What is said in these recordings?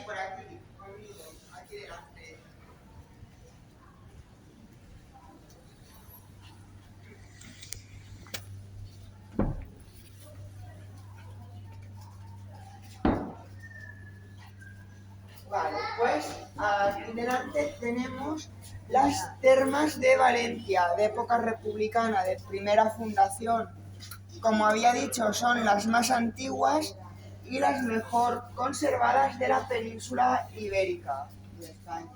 por aquí, conmigo, aquí delante. Vale, pues aquí delante tenemos las Termas de Valencia, de época republicana, de primera fundación. Como había dicho, son las más antiguas y las mejor conservadas de la península ibérica de España.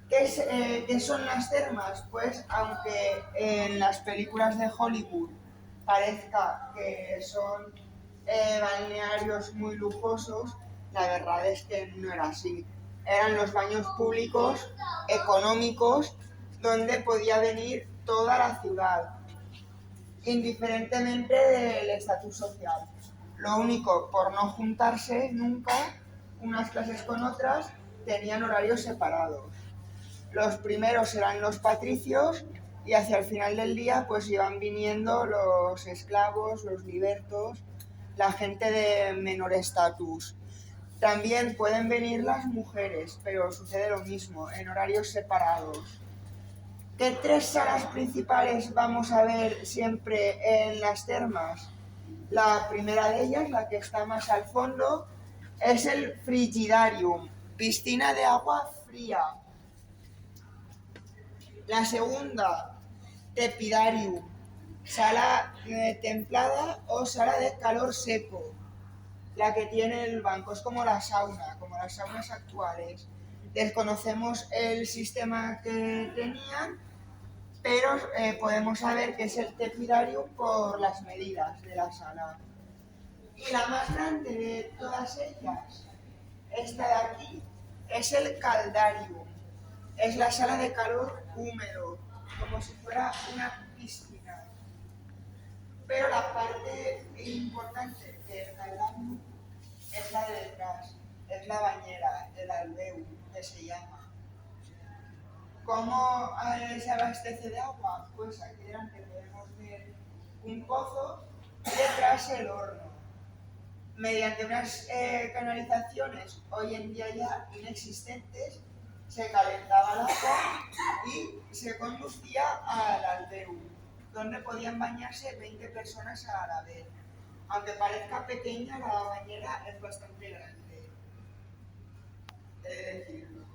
¿Qué son las termas? Pues aunque en las películas de Hollywood parezca que son balnearios muy lujosos, la verdad es que no era así. Eran los baños públicos, económicos, donde podía venir toda la ciudad, indiferentemente del estatus social. Lo único, por no juntarse nunca unas clases con otras, tenían horarios separados. Los primeros eran los patricios y hacia el final del día pues iban viniendo los esclavos, los libertos, la gente de menor estatus. También pueden venir las mujeres, pero sucede lo mismo, en horarios separados. ¿Qué tres salas principales vamos a ver siempre en las termas? La primera de ellas, la que está más al fondo, es el Frigidarium, piscina de agua fría. La segunda, Tepidarium, sala templada o sala de calor seco. La que tiene el banco es como la sauna, como las saunas actuales. Desconocemos el sistema que tenían, pero podemos saber que es el Tepidarium por las medidas de la sala. Y la más grande de todas ellas, esta de aquí, es el Caldarium. Es la sala de calor húmedo, como si fuera una piscina. Pero la parte importante del Caldarium es la de detrás, es la bañera, el alveu, que se llama. ¿Cómo se abastece de agua? Pues aquí delante podemos ver un pozo y detrás el horno. Mediante unas canalizaciones hoy en día ya inexistentes, se calentaba el agua y se conducía al alveu, donde podían bañarse 20 personas a la vez. Aunque parezca pequeña, la bañera es bastante grande, he de decirlo.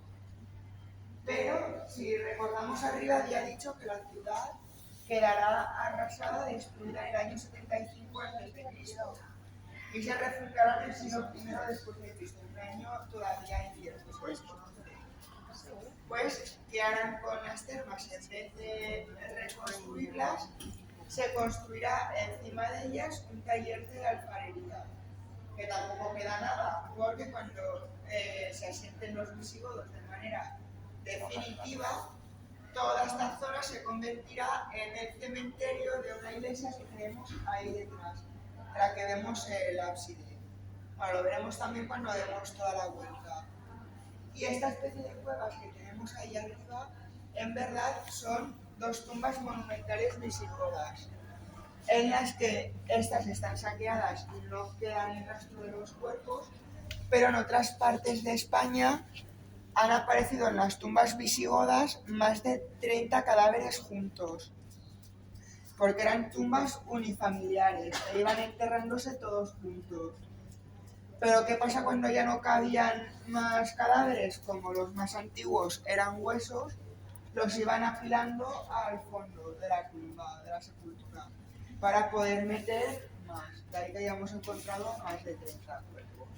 Pero si recordamos arriba, había dicho que la ciudad quedará arrasada, destruida en el año 75 a.C. y se refundará en el siglo I después de Cristo, un año todavía incierto, se desconoce. Pues, ¿qué harán con las termas? En vez de reconstruirlas, se construirá encima de ellas un taller de alfarería, que tampoco queda nada, porque cuando se asienten los visigodos de manera definitiva, toda esta zona se convertirá en el cementerio de una iglesia que tenemos ahí detrás, en la que vemos el ábside. Bueno, lo veremos también cuando demos toda la vuelta. Y esta especie de cuevas que tenemos ahí arriba, en verdad son dos tumbas monumentales visigodas, en las que estas están saqueadas y no queda ni rastro de los cuerpos, pero en otras partes de España han aparecido en las tumbas visigodas más de 30 cadáveres juntos, porque eran tumbas unifamiliares, e iban enterrándose todos juntos. Pero ¿qué pasa cuando ya no cabían más cadáveres? Como los más antiguos eran huesos, los iban apilando al fondo de la tumba, de la sepultura, para poder meter más. De ahí que hayamos encontrado más de 30 cuerpos.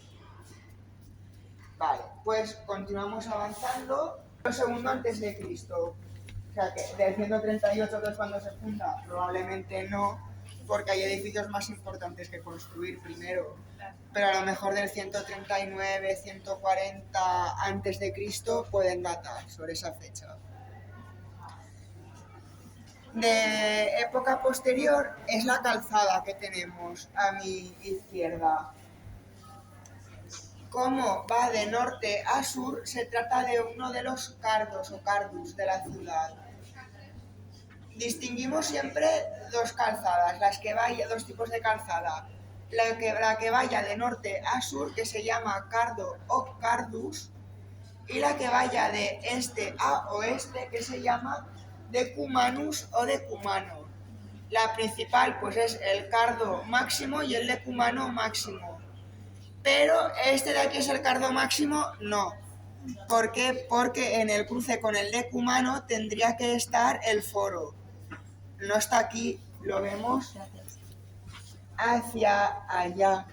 Vale, pues continuamos avanzando. El segundo antes de Cristo. O sea que del 138, que es cuando se funda, probablemente no, porque hay edificios más importantes que construir primero. Pero a lo mejor del 139, 140 antes de Cristo pueden datar sobre esa fecha. De época posterior es la calzada que tenemos a mi izquierda. Como va de norte a sur, se trata de uno de los cardos o cardus de la ciudad. Distinguimos siempre dos calzadas, dos tipos de calzada. la que vaya de norte a sur, que se llama cardo o cardus, y la que vaya de este a oeste, que se llama decumanus o decumano. La principal pues es el cardo máximo y el decumano máximo. Pero este de aquí es el cardo máximo, no. ¿Por qué? Porque en el cruce con el decumano tendría que estar el foro. No está aquí, lo vemos hacia allá,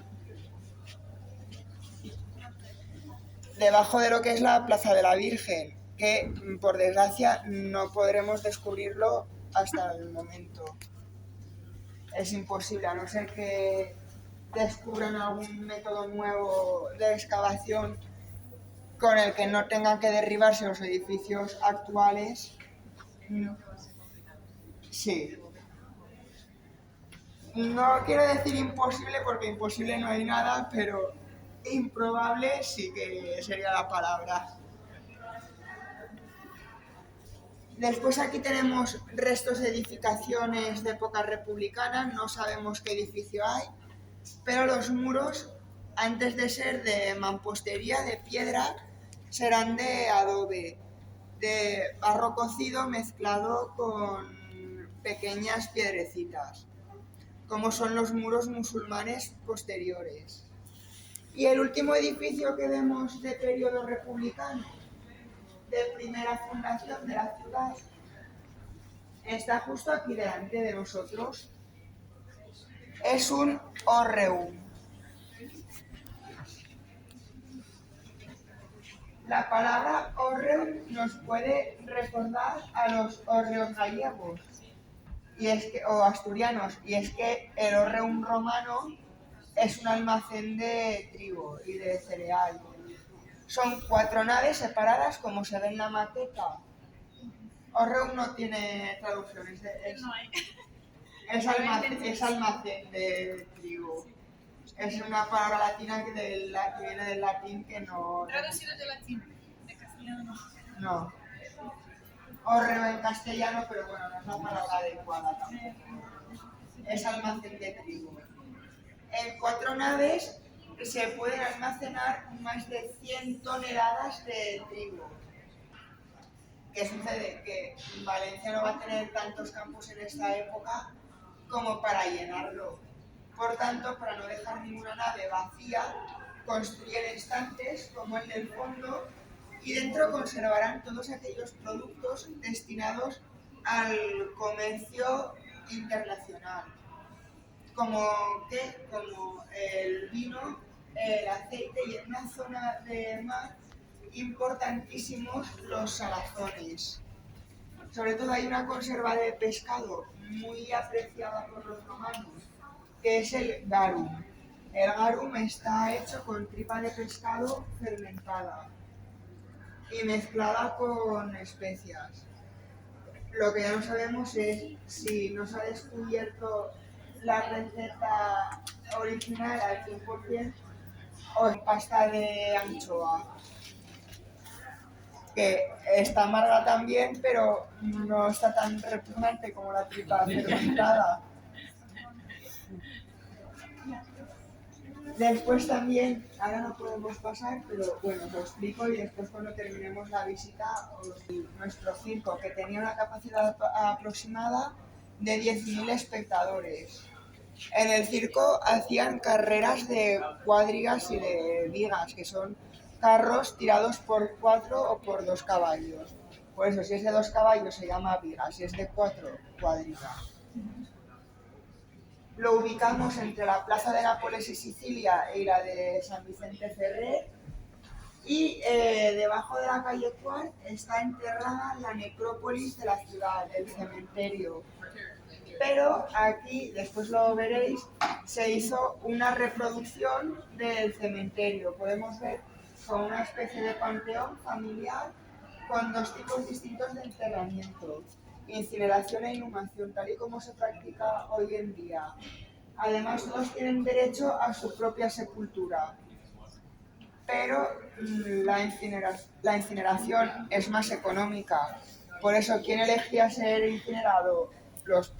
debajo de lo que es la Plaza de la Virgen, que por desgracia no podremos descubrirlo hasta el momento. Es imposible, a no ser que descubran algún método nuevo de excavación con el que no tengan que derribarse los edificios actuales. Sí. No quiero decir imposible porque imposible no hay nada, pero improbable sí que sería la palabra. Después aquí tenemos restos de edificaciones de época republicana, no sabemos qué edificio hay, pero los muros, antes de ser de mampostería, de piedra, serán de adobe, de barro cocido mezclado con pequeñas piedrecitas, como son los muros musulmanes posteriores. Y el último edificio que vemos de periodo republicano, de primera fundación de la ciudad, está justo aquí delante de nosotros. Es un hórreum. La palabra hórreum nos puede recordar a los hórreos gallegos o asturianos, y es que el hórreum romano es un almacén de trigo y de cereal. Son 4 naves separadas, como se ve en la maqueta. Hórreum no tiene traducción, es almacén de trigo. Es una palabra latina que viene del latín, que no... Traducido de latín, de castellano. No. Hórreo en castellano, pero bueno, no es la palabra adecuada tampoco. Es almacén de trigo. En 4 naves se pueden almacenar más de 100 toneladas de trigo. ¿Qué sucede? Que Valencia no va a tener tantos campos en esta época como para llenarlo. Por tanto, para no dejar ninguna nave vacía, construyen estantes como el del fondo, y dentro conservarán todos aquellos productos destinados al comercio internacional, como el vino, el aceite, y en una zona de mar importantísimos los salazones. Sobre todo hay una conserva de pescado muy apreciada por los romanos, que es el garum. El garum está hecho con tripa de pescado fermentada y mezclada con especias. Lo que ya no sabemos es si no se ha descubierto la receta original al 100% o es pasta de anchoa, que está amarga también, pero no está tan repugnante como la tripa fermentada. Después también, ahora no podemos pasar, pero bueno, os lo explico, y después cuando terminemos la visita, nuestro circo, que tenía una capacidad aproximada de 10.000 espectadores. En el circo hacían carreras de cuadrigas y de vigas, que son carros tirados por 4 o por 2 caballos. Por eso, si es de 2 caballos se llama viga, si es de 4, cuadriga. Lo ubicamos entre la Plaza de Nápoles y Sicilia y la de San Vicente Ferrer, y debajo de la calle Cuart está enterrada la necrópolis de la ciudad, el cementerio. Pero aquí, después lo veréis, se hizo una reproducción del cementerio. Podemos ver como una especie de panteón familiar con 2 tipos distintos de enterramiento: incineración e inhumación, tal y como se practica hoy en día. Además, todos tienen derecho a su propia sepultura, pero la incineración es más económica. Por eso, ¿quién elegía ser incinerado? Los